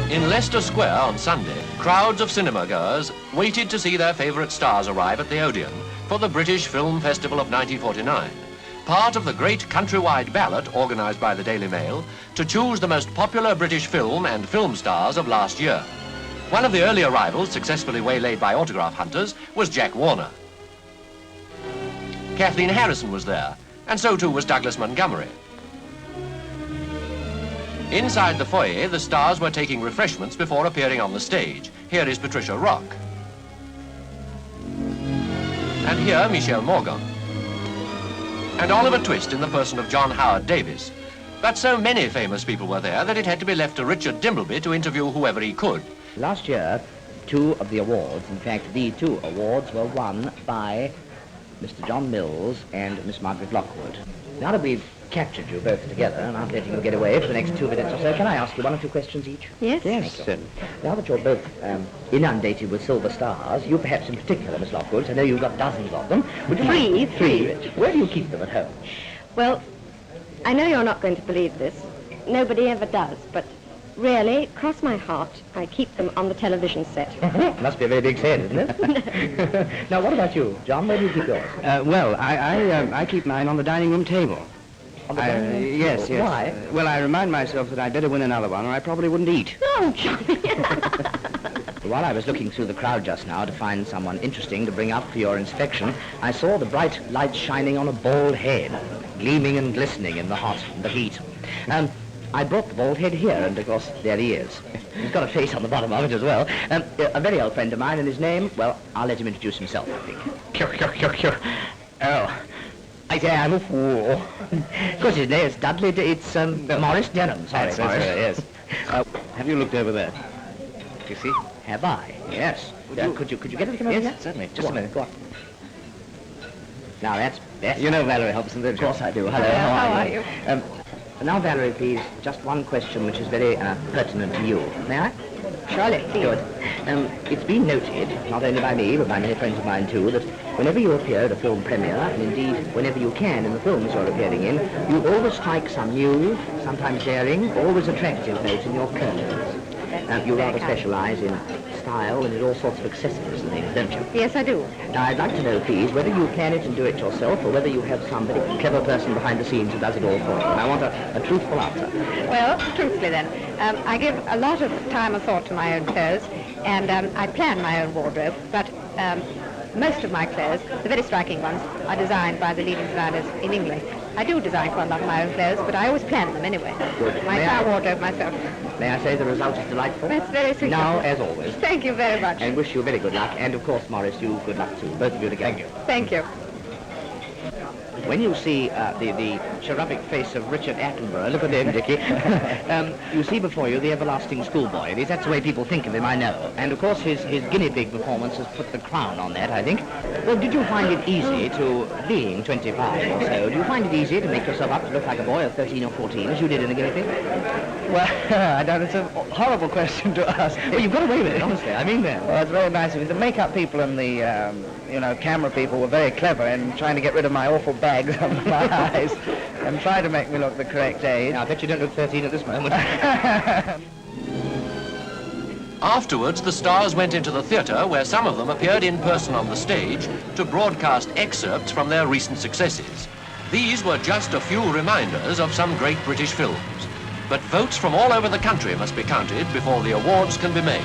In Leicester Square on Sunday, crowds of cinema-goers waited to see their favourite stars arrive at the Odeon for the British Film Festival of 1949, part of the great countrywide ballot organised by the Daily Mail to choose the most popular British film and film stars of last year. One of the early arrivals, successfully waylaid by autograph hunters, was Jack Warner. Kathleen Harrison was there, and so too was Douglas Montgomery. Inside the foyer, the stars were taking refreshments before appearing on the stage. Here is Patricia Rock. And here, Michel Morgan. And Oliver Twist in the person of John Howard Davis. But so many famous people were there that it had to be left to Richard Dimbleby to interview whoever he could. Last year, two of the awards, in fact, the two awards were won by Mr. John Mills and Miss Margaret Lockwood. Now that we've captured you both together and I'm letting you get away for the next 2 minutes or so, can I ask you one or two questions each? Yes. Yes. Now that you're both inundated with silver stars, you perhaps in particular, Miss Lockwood, I know you've got dozens of them. Would you Three. Where do you keep them at home? Well, I know you're not going to believe this. Nobody ever does, but really, cross my heart, I keep them on the television set. Must be a very big set, isn't it? Now, what about you, John? Where do you keep yours? Well, I keep mine on the dining room table. On the dining room table? Yes. Why? Well, I remind myself that I'd better win another one or I probably wouldn't eat. Oh, Johnny. While I was looking through the crowd just now to find someone interesting to bring up for your inspection, I saw the bright light shining on a bald head, gleaming and glistening in the heat. I brought the bald head here, and of course, there he is. He's got a face on the bottom of it as well. A very old friend of mine, and his name, well, I'll let him introduce himself, I think. Oh, I say I'm a fool. Of course, his name is Dudley. It's Maurice Denham. Sorry, That's Maurice. yes. Have you looked over there? You see? Have I? Yes. Could you get it to come over Yes, here? certainly. Just a minute. Go on. Now, that's... You know Valerie Hobson, don't Of you? course I do. Hello, How are you? Now, Valerie, please, just one question which is very pertinent to you. May I? Surely, please. Good. It's been noted, not only by me, but by many friends of mine too, that whenever you appear at a film premiere, and indeed whenever you can in the films you're appearing in, you always strike some new, sometimes daring, always attractive note in your curtains. You rather specialise in style and in all sorts of accessories and things, don't you? Yes, I do. Now, I'd like to know, please, whether you plan it and do it yourself, or whether you have some very clever person behind the scenes who does it all for you. And I want a truthful answer. Well, truthfully then, I give a lot of time and thought to my own clothes, and I plan my own wardrobe, but most of my clothes, the very striking ones, are designed by the leading designers in England. I do design quite a lot of my own clothes, but I always plan them anyway. Good. My entire wardrobe myself. May I say the result is delightful? That's very sweet. Now, as always. Thank you very much. And wish you very good luck. And, of course, Maurice, you good luck too. Both of you together. Thank you. When you see the cherubic face of Richard Attenborough, look at him, Dickie, you see before you the everlasting schoolboy. At least that's the way people think of him, I know. And, of course, his guinea pig performance has put the crown on that, I think. Well, did you find it easy to, being 25 or so, do you find it easy to make yourself up to look like a boy of 13 or 14, as you did in the guinea pig? Well, I don't. It's a horrible question to ask. Well, you've got away with it, honestly. I mean that. Well, it's very nice of you. The makeup people and the, camera people were very clever in trying to get rid of my awful bags under my eyes and try to make me look the correct age. Now, I bet you don't look 13 at this moment. Afterwards, the stars went into the theatre, where some of them appeared in person on the stage to broadcast excerpts from their recent successes. These were just a few reminders of some great British films. But votes from all over the country must be counted before the awards can be made.